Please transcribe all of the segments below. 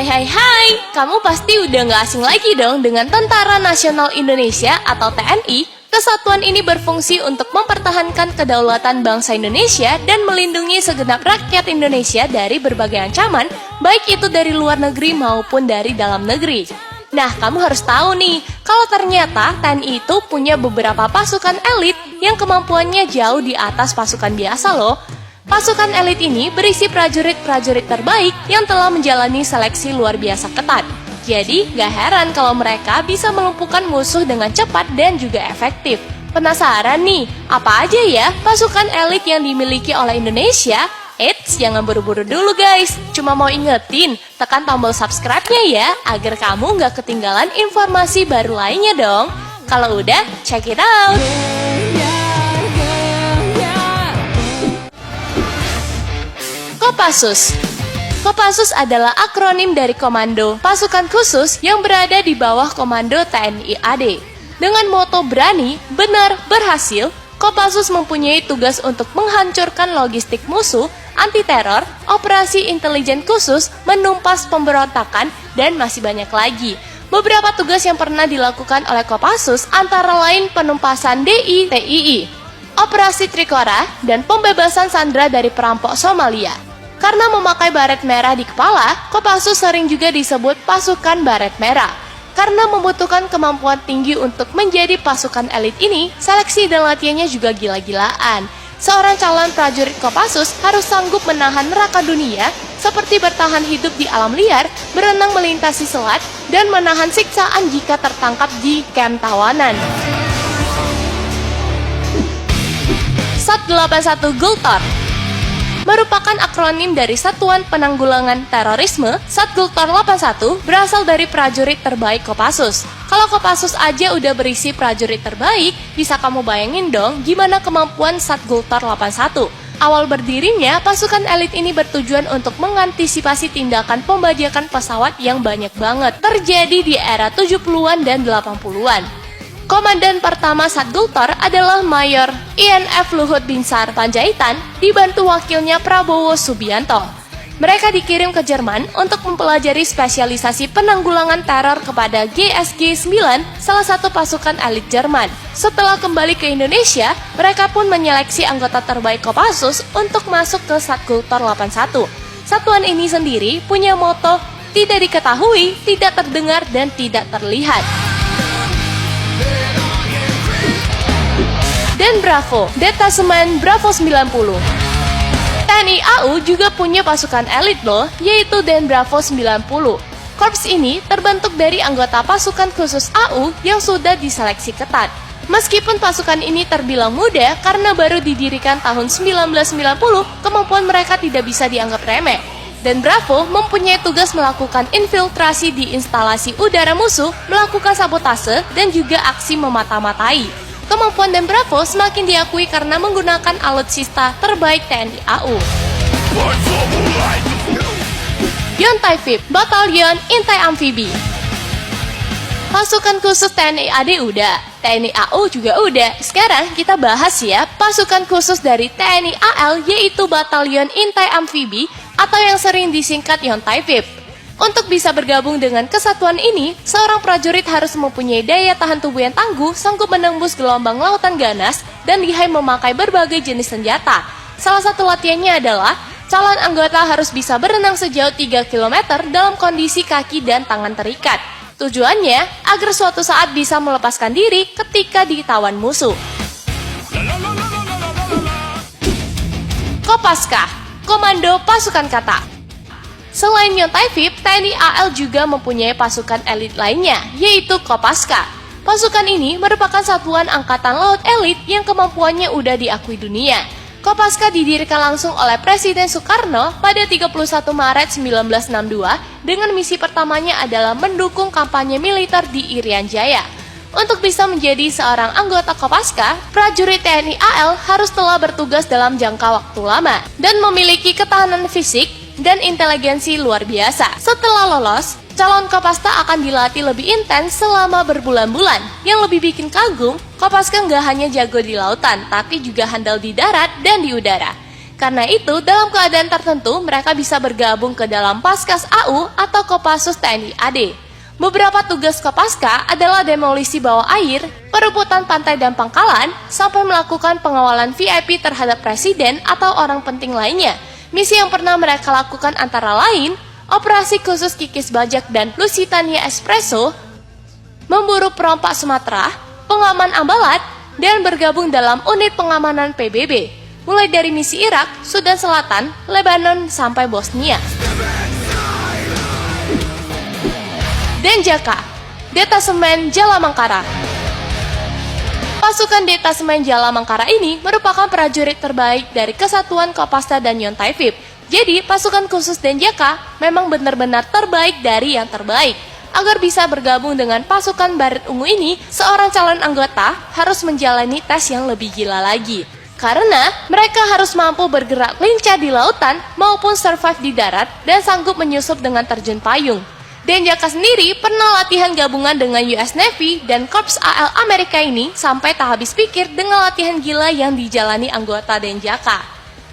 Hai, kamu pasti udah gak asing lagi dong dengan Tentara Nasional Indonesia atau TNI. Kesatuan ini berfungsi untuk mempertahankan kedaulatan bangsa Indonesia dan melindungi segenap rakyat Indonesia dari berbagai ancaman, baik itu dari luar negeri maupun dari dalam negeri. Nah, kamu harus tahu nih, kalau ternyata TNI itu punya beberapa pasukan elit yang kemampuannya jauh di atas pasukan biasa loh. Pasukan elit ini berisi prajurit-prajurit terbaik yang telah menjalani seleksi luar biasa ketat. Jadi, gak heran kalau mereka bisa melumpuhkan musuh dengan cepat dan juga efektif. Penasaran nih, apa aja ya pasukan elit yang dimiliki oleh Indonesia? Eits, jangan buru-buru dulu guys. Cuma mau ingetin, tekan tombol subscribe-nya ya, agar kamu gak ketinggalan informasi baru lainnya dong. Kalau udah, check it out! Kopassus. Kopassus adalah akronim dari Komando Pasukan Khusus yang berada di bawah Komando TNI AD. Dengan moto berani, benar, berhasil, Kopassus mempunyai tugas untuk menghancurkan logistik musuh, anti-teror, operasi intelijen khusus, menumpas pemberontakan, dan masih banyak lagi. Beberapa tugas yang pernah dilakukan oleh Kopassus antara lain penumpasan DI-TII, operasi Trikora, dan pembebasan sandera dari perampok Somalia. Karena memakai baret merah di kepala, Kopassus sering juga disebut pasukan baret merah. Karena membutuhkan kemampuan tinggi untuk menjadi pasukan elit ini, seleksi dan latihannya juga gila-gilaan. Seorang calon prajurit Kopassus harus sanggup menahan neraka dunia, seperti bertahan hidup di alam liar, berenang melintasi selat, dan menahan siksaan jika tertangkap di kamp tawanan. SAT 81 Gultor merupakan akronim dari Satuan Penanggulangan Terorisme. SAT Gultor 81 berasal dari prajurit terbaik Kopassus. Kalau Kopassus aja udah berisi prajurit terbaik, bisa kamu bayangin dong gimana kemampuan SAT Gultor 81. Awal berdirinya, pasukan elit ini bertujuan untuk mengantisipasi tindakan pembajakan pesawat yang banyak banget terjadi di era 70-an dan 80-an. Komandan pertama SAT Gultor adalah Mayor INF Luhut Binsar Panjaitan, dibantu wakilnya Prabowo Subianto. Mereka dikirim ke Jerman untuk mempelajari spesialisasi penanggulangan teror kepada GSG 9, salah satu pasukan elit Jerman. Setelah kembali ke Indonesia, mereka pun menyeleksi anggota terbaik Kopassus untuk masuk ke SAT Gultor 81. Satuan ini sendiri punya moto, tidak diketahui, tidak terdengar, dan tidak terlihat. Dan Bravo, Detasemen Bravo 90. TNI AU juga punya pasukan elit loh, yaitu Den Bravo 90. Korps ini terbentuk dari anggota pasukan khusus AU yang sudah diseleksi ketat. Meskipun pasukan ini terbilang muda karena baru didirikan tahun 1990, kemampuan mereka tidak bisa dianggap remeh. Den Bravo mempunyai tugas melakukan infiltrasi di instalasi udara musuh, melakukan sabotase, dan juga aksi memata-matai. Kemampuan Den Bravo semakin diakui karena menggunakan alutsista terbaik TNI AU. Yontai VIP, Batalion Intai Amfibi. Pasukan khusus TNI AD udah, TNI AU juga udah. Sekarang kita bahas ya pasukan khusus dari TNI AL, yaitu Batalion Intai Amfibi atau yang sering disingkat Yontai VIP. Untuk bisa bergabung dengan kesatuan ini, seorang prajurit harus mempunyai daya tahan tubuh yang tangguh, sanggup menembus gelombang lautan ganas, dan lihai memakai berbagai jenis senjata. Salah satu latihannya adalah, calon anggota harus bisa berenang sejauh 3 km dalam kondisi kaki dan tangan terikat. Tujuannya, agar suatu saat bisa melepaskan diri ketika ditawan musuh. Kopaska, Komando Pasukan Kata. Selain Yontai VIP, TNI AL juga mempunyai pasukan elit lainnya, yaitu Kopaska. Pasukan ini merupakan satuan angkatan laut elit yang kemampuannya udah diakui dunia. Kopaska didirikan langsung oleh Presiden Soekarno pada 31 Maret 1962 dengan misi pertamanya adalah mendukung kampanye militer di Irian Jaya. Untuk bisa menjadi seorang anggota Kopaska, prajurit TNI AL harus telah bertugas dalam jangka waktu lama dan memiliki ketahanan fisik dan inteligensi luar biasa. Setelah lolos, calon Kopaska akan dilatih lebih intens selama berbulan-bulan. Yang lebih bikin kagum, Kopaska nggak hanya jago di lautan, tapi juga handal di darat dan di udara. Karena itu, dalam keadaan tertentu, mereka bisa bergabung ke dalam Paskas AU atau Kopassus TNI AD. Beberapa tugas Kopaska adalah demolisi bawah air, perebutan pantai dan pangkalan, sampai melakukan pengawalan VIP terhadap presiden atau orang penting lainnya. Misi yang pernah mereka lakukan antara lain, operasi khusus Kikis Bajak dan Lusitania Espresso, memburu perompak Sumatera, pengaman Ambalat, dan bergabung dalam unit pengamanan PBB, mulai dari misi Irak, Sudan Selatan, Lebanon, sampai Bosnia. Denjaka, Detasemen Jala Mangkara. Pasukan Detasemen Jala Mangkara ini merupakan prajurit terbaik dari Kesatuan Kopasda dan Yontaifib. Jadi, pasukan khusus Denjaka memang benar-benar terbaik dari yang terbaik. Agar bisa bergabung dengan pasukan Baret Ungu ini, seorang calon anggota harus menjalani tes yang lebih gila lagi. Karena mereka harus mampu bergerak lincah di lautan maupun survive di darat dan sanggup menyusup dengan terjun payung. Denjaka sendiri pernah latihan gabungan dengan US Navy dan Korps AL Amerika ini sampai tak habis pikir dengan latihan gila yang dijalani anggota Denjaka.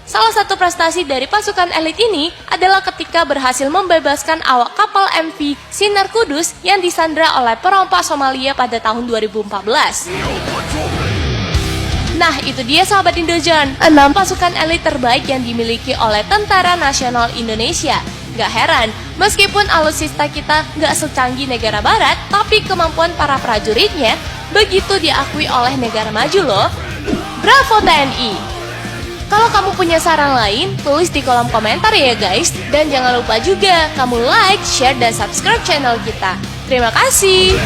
Salah satu prestasi dari pasukan elit ini adalah ketika berhasil membebaskan awak kapal MV Sinar Kudus yang disandra oleh perompak Somalia pada tahun 2014. Nah, itu dia sahabat Indojan, 6 pasukan elit terbaik yang dimiliki oleh Tentara Nasional Indonesia. Gak heran, meskipun alutsista kita gak secanggih negara barat, tapi kemampuan para prajuritnya begitu diakui oleh negara maju loh. Bravo TNI! Kalau kamu punya saran lain, tulis di kolom komentar ya guys. Dan jangan lupa juga kamu like, share, dan subscribe channel kita. Terima kasih!